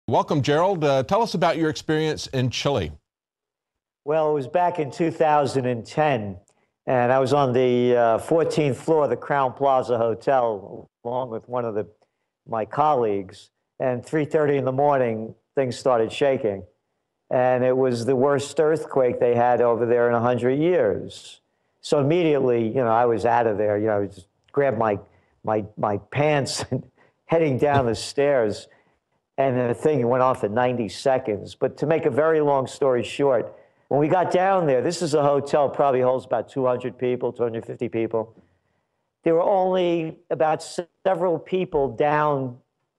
Welcome, Gerald. Tell us about your experience in Chile. Well, it was back in 2010, and I was on the 14th floor of the Crown Plaza Hotel, along with one of my colleagues. And 3:30 in the morning, things started shaking. And it was the worst earthquake they had over there in 100 years. So immediately, I was out of there. I just grabbed my pants and heading down the stairs. And the thing went on for 90 seconds. But to make a very long story short, when we got down there, this is a hotel, probably holds about 200 people, 250 people. There were only about several people down.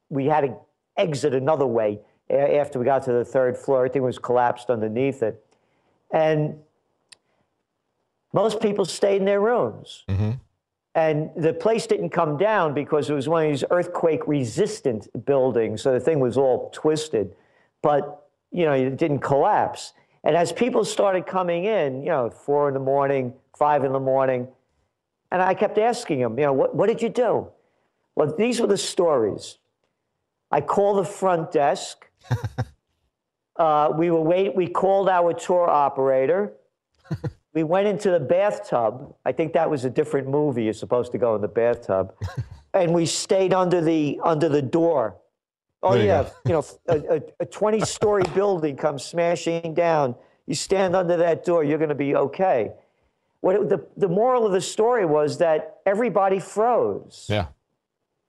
We had to exit another way after we got to the third floor. Everything was collapsed underneath it. And most people stayed in their rooms. Mm-hmm. And the place didn't come down because it was one of these earthquake-resistant buildings, so the thing was all twisted. But, it didn't collapse. And as people started coming in, 4 in the morning, 5 in the morning, and I kept asking them, what did you do? Well, these were the stories. I called the front desk. We called our tour operator. We went into the bathtub. I think that was a different movie. You're supposed to go in the bathtub. And we stayed under the door. Oh, yeah. A 20-story building comes smashing down. You stand under that door, you're going to be okay. The moral of the story was that everybody froze. Yeah.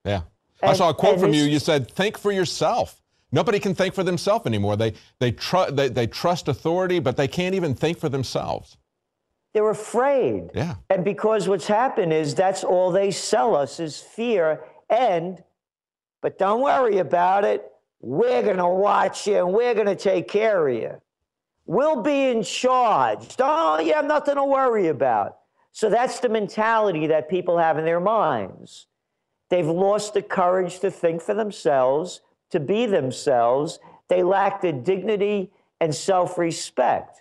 Yeah. I saw a quote from you. You said, think for yourself. Nobody can think for themselves anymore. They trust authority, but they can't even think for themselves. They're afraid. Yeah. And because what's happened is that's all they sell us is fear. But don't worry about it. We're going to watch you and we're going to take care of you. We'll be in charge. You have nothing to worry about. So that's the mentality that people have in their minds. They've lost the courage to think for themselves, to be themselves. They lack the dignity and self-respect.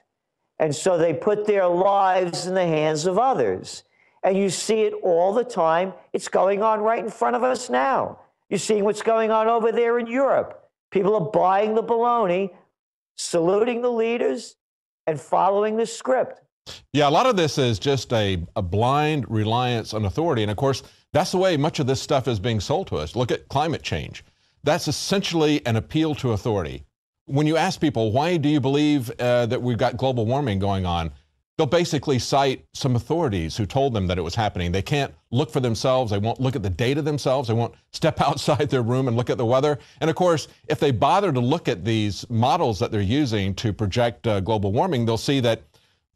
And so they put their lives in the hands of others. And you see it all the time. It's going on right in front of us now. You're seeing what's going on over there in Europe. People are buying the baloney, saluting the leaders, and following the script. Yeah, a lot of this is just a blind reliance on authority. And of course, that's the way much of this stuff is being sold to us. Look at climate change. That's essentially an appeal to authority. When you ask people, why do you believe that we've got global warming going on? They'll basically cite some authorities who told them that it was happening. They can't look for themselves. They won't look at the data themselves. They won't step outside their room and look at the weather. And of course, if they bother to look at these models that they're using to project global warming, they'll see that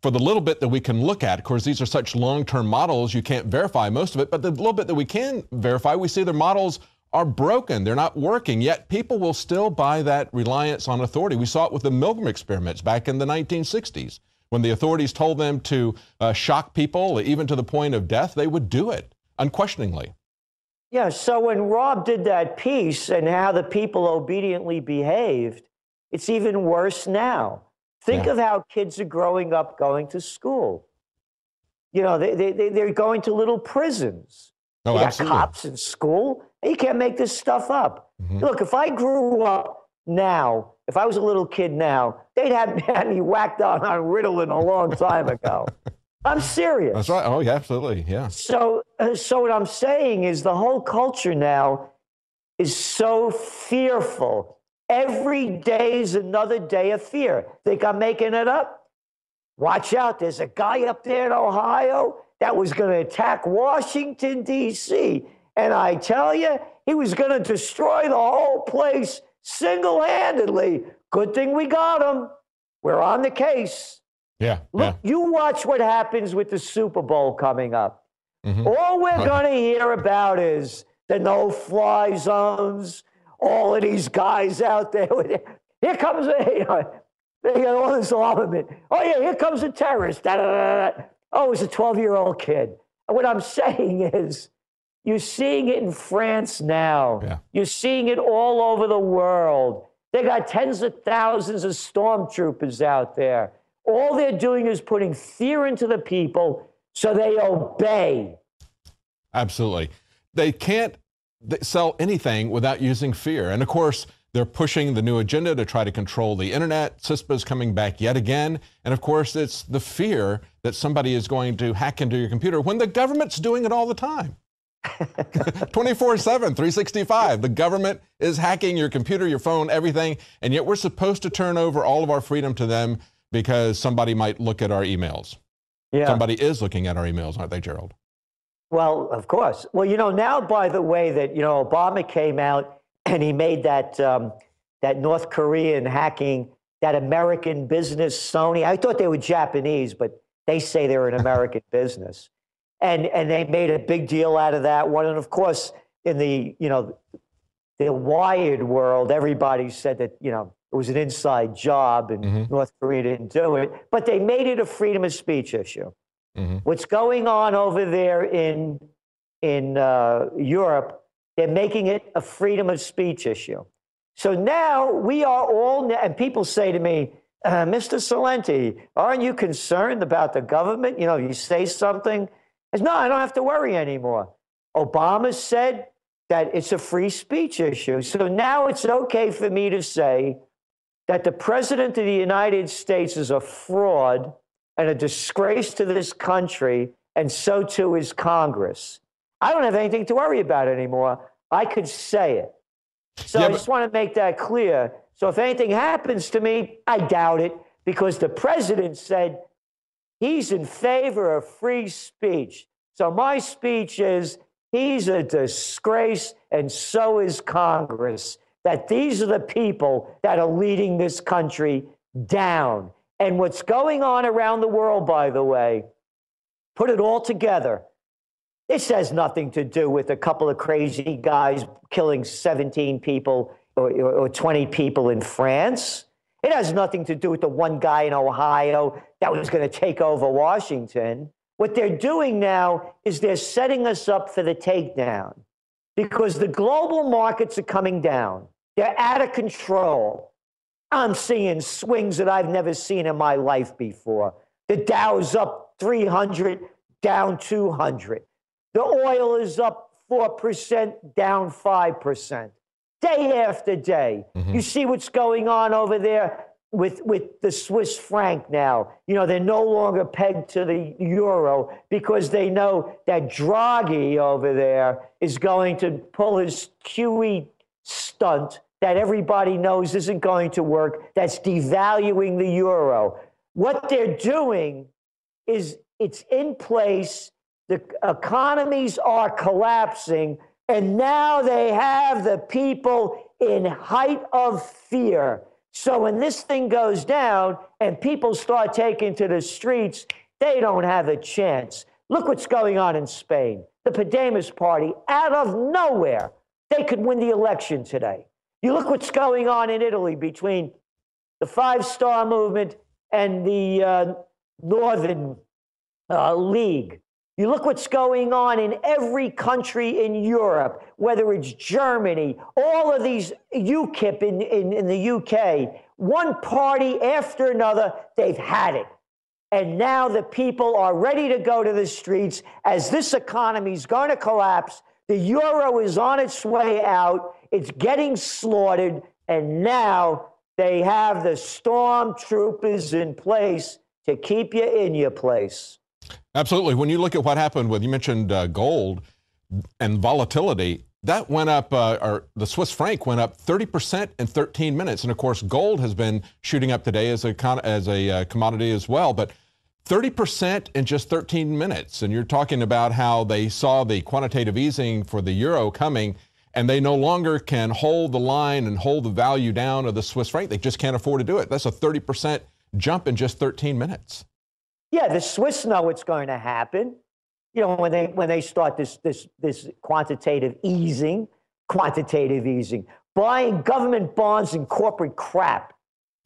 for the little bit that we can look at, of course, these are such long-term models, you can't verify most of it, but the little bit that we can verify, we see their models are broken. They're not working, yet people will still buy that reliance on authority. We saw it with the Milgram experiments back in the 1960s. When the authorities told them to shock people, even to the point of death, they would do it unquestioningly. Yeah, so when Rob did that piece and how the people obediently behaved, it's even worse now. Think of how kids are growing up going to school. They're going to little prisons. Oh, you got absolutely. cops in school. You can't make this stuff up. Mm-hmm. Look, if I grew up now, if I was a little kid now, they'd have had me whacked out on Ritalin a long time ago. I'm serious. That's right. Oh, yeah, absolutely. Yeah. So what I'm saying is the whole culture now is so fearful. Every day is another day of fear. Think I'm making it up? Watch out. There's a guy up there in Ohio that was going to attack Washington, D.C. And I tell you, he was going to destroy the whole place single-handedly. Good thing we got him. We're on the case. Yeah. Look, you watch what happens with the Super Bowl coming up. Mm-hmm. All we're going to hear about is the no-fly zones, all of these guys out there. Here comes they got all this armament. Oh, yeah, here comes a terrorist. Da, da, da, da. Oh, it's a 12-year-old kid. And what I'm saying is, you're seeing it in France now. Yeah. You're seeing it all over the world. They got tens of thousands of stormtroopers out there. All they're doing is putting fear into the people so they obey. Absolutely. They can't sell anything without using fear. And of course, They're pushing the new agenda to try to control the internet. CISPA's coming back yet again. And of course, it's the fear that somebody is going to hack into your computer when the government's doing it all the time. 24/7, 365. The government is hacking your computer, your phone, everything. And yet we're supposed to turn over all of our freedom to them because somebody might look at our emails. Yeah. Somebody is looking at our emails, aren't they, Gerald? Well, of course. Well, now, by the way, that, Obama came out and he made that North Korean hacking, that American business, Sony. I thought they were Japanese, but they say they're an American business. And they made a big deal out of that one. And of course, in the Wired world, everybody said that, it was an inside job and North Korea didn't do it. But they made it a freedom of speech issue. What's going on over there in Europe, they're making it a freedom of speech issue. So now we are all, and people say to me, Mr. Celente, aren't you concerned about the government? You say something. I said, no, I don't have to worry anymore. Obama said that it's a free speech issue. So now it's okay for me to say that the president of the United States is a fraud and a disgrace to this country, and so too is Congress. I don't have anything to worry about anymore. I could say it. So I just want to make that clear. So if anything happens to me, I doubt it, because the president said he's in favor of free speech. So my speech is, he's a disgrace, and so is Congress, that these are the people that are leading this country down. And what's going on around the world, by the way, put it all together. This has nothing to do with a couple of crazy guys killing 17 people or 20 people in France. It has nothing to do with the one guy in Ohio that was going to take over Washington. What they're doing now is they're setting us up for the takedown because the global markets are coming down. They're out of control. I'm seeing swings that I've never seen in my life before. The Dow's up 300, down 200. The oil is up 4%, down 5%. Day after day. You see what's going on over there with the Swiss franc now. They're no longer pegged to the euro because they know that Draghi over there is going to pull his QE stunt that everybody knows isn't going to work, that's devaluing the euro. What they're doing is it's in place, the economies are collapsing, and now they have the people in height of fear. So when this thing goes down and people start taking to the streets, they don't have a chance. Look what's going on in Spain. The Podemos party, out of nowhere, they could win the election today. You look what's going on in Italy between the Five Star Movement and the Northern League. You look what's going on in every country in Europe, whether it's Germany, all of these UKIP in the UK, one party after another, they've had it. And now the people are ready to go to the streets as this economy is going to collapse. The euro is on its way out. It's getting slaughtered. And now they have the stormtroopers in place to keep you in your place. Absolutely. When you look at what happened with, you mentioned gold and volatility, that went up, or the Swiss franc went up 30% in 13 minutes. And of course, gold has been shooting up today as a commodity as well. But 30% in just 13 minutes. And you're talking about how they saw the quantitative easing for the euro coming, and they no longer can hold the line and hold the value down of the Swiss franc. They just can't afford to do it. That's a 30% jump in just 13 minutes. Yeah, the Swiss know what's going to happen. When they start this quantitative easing, buying government bonds and corporate crap.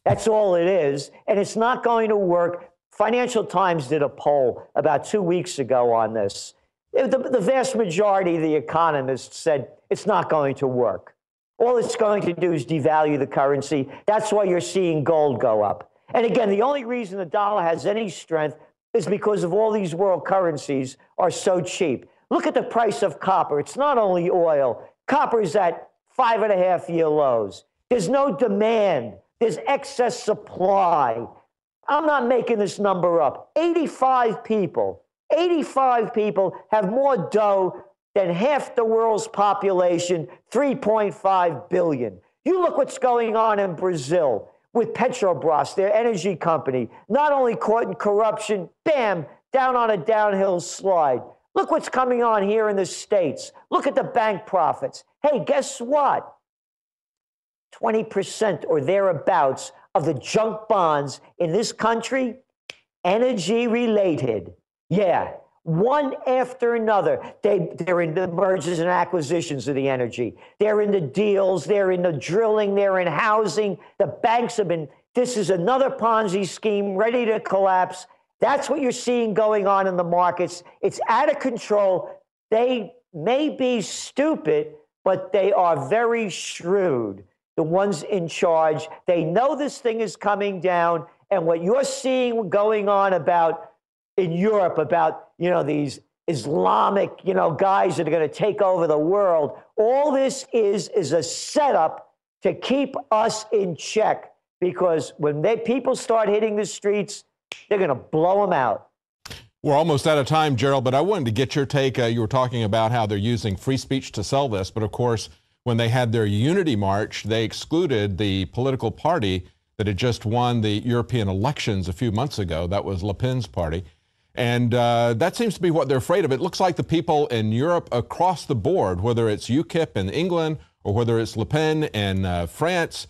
That's all it is. And it's not going to work. Financial Times did a poll about 2 weeks ago on this. The vast majority of the economists said it's not going to work. All it's going to do is devalue the currency. That's why you're seeing gold go up. And again, the only reason the dollar has any strength is because of all these world currencies are so cheap. Look at the price of copper. It's not only oil. Copper is at 5.5-year lows. There's no demand. There's excess supply. I'm not making this number up. 85 people have more dough than half the world's population, 3.5 billion. You look what's going on in Brazil with Petrobras, their energy company, not only caught in corruption, bam, down on a downhill slide. Look what's coming on here in the States. Look at the bank profits. Hey, guess what? 20% or thereabouts of the junk bonds in this country, energy related. Yeah, one after another. They're in the mergers and acquisitions of the energy. They're in the deals. They're in the drilling. They're in housing. The banks have been, this is another Ponzi scheme ready to collapse. That's what you're seeing going on in the markets. It's out of control. They may be stupid, but they are very shrewd. The ones in charge, they know this thing is coming down. And what you're seeing going on in Europe about, these Islamic, guys that are going to take over the world, all this is a setup to keep us in check. Because when people start hitting the streets, they're going to blow them out. We're almost out of time, Gerald, but I wanted to get your take. You were talking about how they're using free speech to sell this, but of course, when they had their unity march, they excluded the political party that had just won the European elections a few months ago. That was Le Pen's party. And that seems to be what they're afraid of. It looks like the people in Europe across the board, whether it's UKIP in England or whether it's Le Pen in France,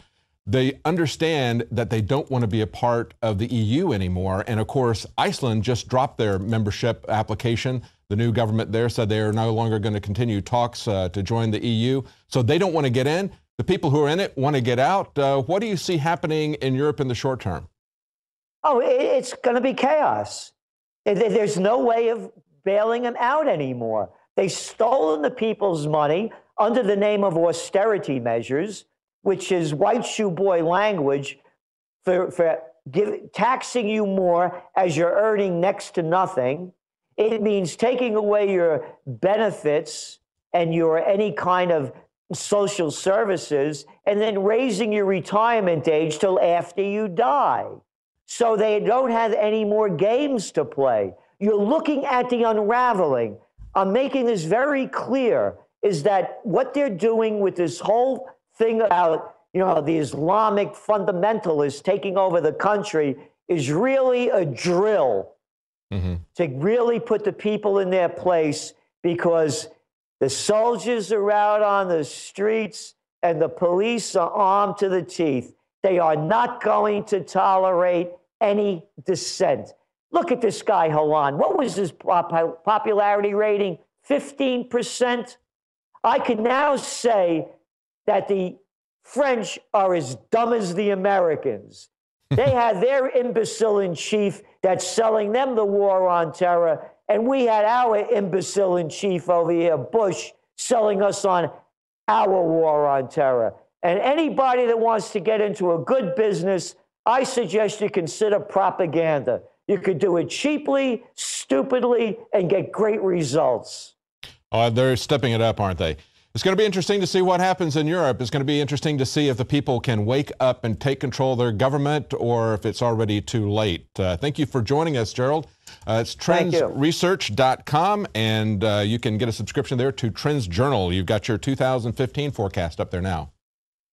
they understand that they don't want to be a part of the EU anymore. And of course, Iceland just dropped their membership application. The new government there said they are no longer going to continue talks to join the EU. So they don't want to get in. The people who are in it want to get out. What do you see happening in Europe in the short term? Oh, it's going to be chaos. There's no way of bailing them out anymore. They've stolen the people's money under the name of austerity measures, which is white shoe boy language for taxing you more as you're earning next to nothing. It means taking away your benefits and your any kind of social services and then raising your retirement age till after you die. So they don't have any more games to play. You're looking at the unraveling. I'm making this very clear, is that what they're doing with this whole thing about, the Islamic fundamentalists taking over the country is really a drill to really put the people in their place, because the soldiers are out on the streets and the police are armed to the teeth. They are not going to tolerate any dissent. Look at this guy, Hollande. What was his popularity rating? 15%. I can now say that the French are as dumb as the Americans. They had their imbecile in chief that's selling them the war on terror, and we had our imbecile in chief over here, Bush, selling us on our war on terror. And anybody that wants to get into a good business, I suggest you consider propaganda. You could do it cheaply, stupidly, and get great results. Oh, they're stepping it up, aren't they? It's going to be interesting to see what happens in Europe. It's going to be interesting to see if the people can wake up and take control of their government or if it's already too late. Thank you for joining us, Gerald. It's trendsresearch.com, and you can get a subscription there to Trends Journal. You've got your 2015 forecast up there now.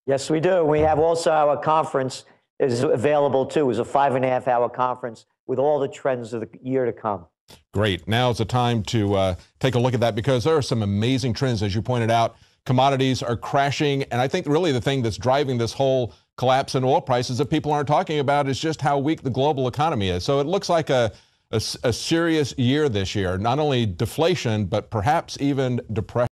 Yes, we do. We have also our conference is available, too. It's a 5.5-hour conference with all the trends of the year to come. Great. Now is the time to take a look at that, because there are some amazing trends, as you pointed out. Commodities are crashing, and I think really the thing that's driving this whole collapse in oil prices that people aren't talking about is just how weak the global economy is. So it looks like a serious year this year, not only deflation, but perhaps even depression.